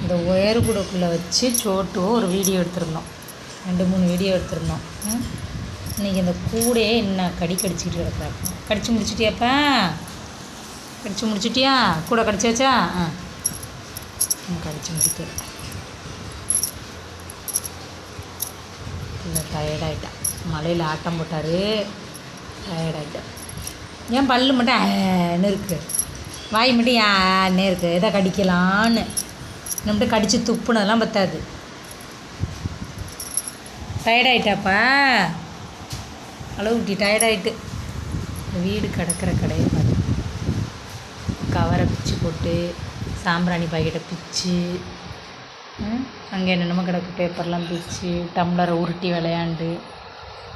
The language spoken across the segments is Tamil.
இந்த ஒயர் கூடக்குள்ளே வச்சு சோட்டு ஒரு வீடியோ எடுத்திருந்தோம், 2-3 வீடியோ எடுத்திருந்தோம். இன்றைக்கி இந்த கூடையே என்ன கடிச்சிக்கிட்டு கிடக்குறாப்பா. கடிச்சு முடிச்சிட்டியாப்பா? கடிச்சு முடிச்சிட்டியா? கூட கடிச்சாச்சா? கடிச்சு முடிக்க இல்லை, டயர்டாயிட்டான். மலையில் ஆட்டம் போட்டார், டயர்டாயிட்டான். ஏன் பல்லு மட்டும் ஏன்னு இருக்குது, வாய் மட்டும் ஏன்னே இருக்குது. எதை கடிக்கலான்னு நம்மகிட்ட கடித்து துப்புனதெல்லாம் பத்தாது. டயர்டாயிட்டாப்பா, அளவு ஊட்டி டயர்டாயிட்டு. வீடு கிடக்கிற கடையை பார்த்து கவரை பிச்சு போட்டு சாம்பிராணி பாக்கெட்டை பிச்சு அங்கே என்னென்னமோ கிடக்கு பேப்பர்லாம் பிச்சு டம்ளரை உருட்டி விளையாண்டு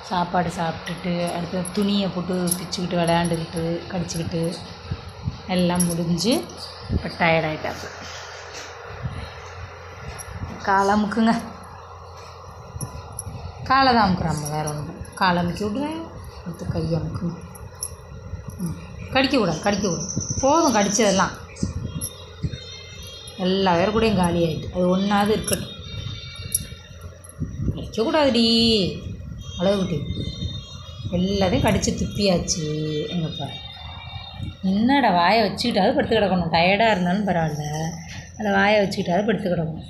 சாப்பாடு சாப்பிட்டுட்டு அடுத்து துணியை போட்டு பிச்சுக்கிட்டு விளையாண்டுக்கிட்டு கடிச்சிக்கிட்டு எல்லாம் முடிஞ்சு இப்போ டயர்டாயிட்டாப்பு. காலை அமுக்குங்க, காலை தான் அமுக்குறாங்க, வேறு ஒன்று. காலை அமுக்கி விட்றேன், அடுத்து கையை அமுக்குங்க. கடிக்கக்கூடாது போதும், கடித்ததெல்லாம் எல்லா பேர் கூடயும் காலி ஆகிட்டு. அது ஒன்றாவது இருக்கட்டும், கடிக்கக்கூடாதுடி. அளவு குட்டி எல்லாத்தையும் கடித்து துப்பியாச்சு. எங்கப்பா என்னடா வாயை வச்சுக்கிட்டாவது படுத்து கிடக்கணும். டயர்டாக இருந்தாலும் பரவாயில்ல, அதை வாயை வச்சுக்கிட்டாவது படுத்து கிடக்கணும்.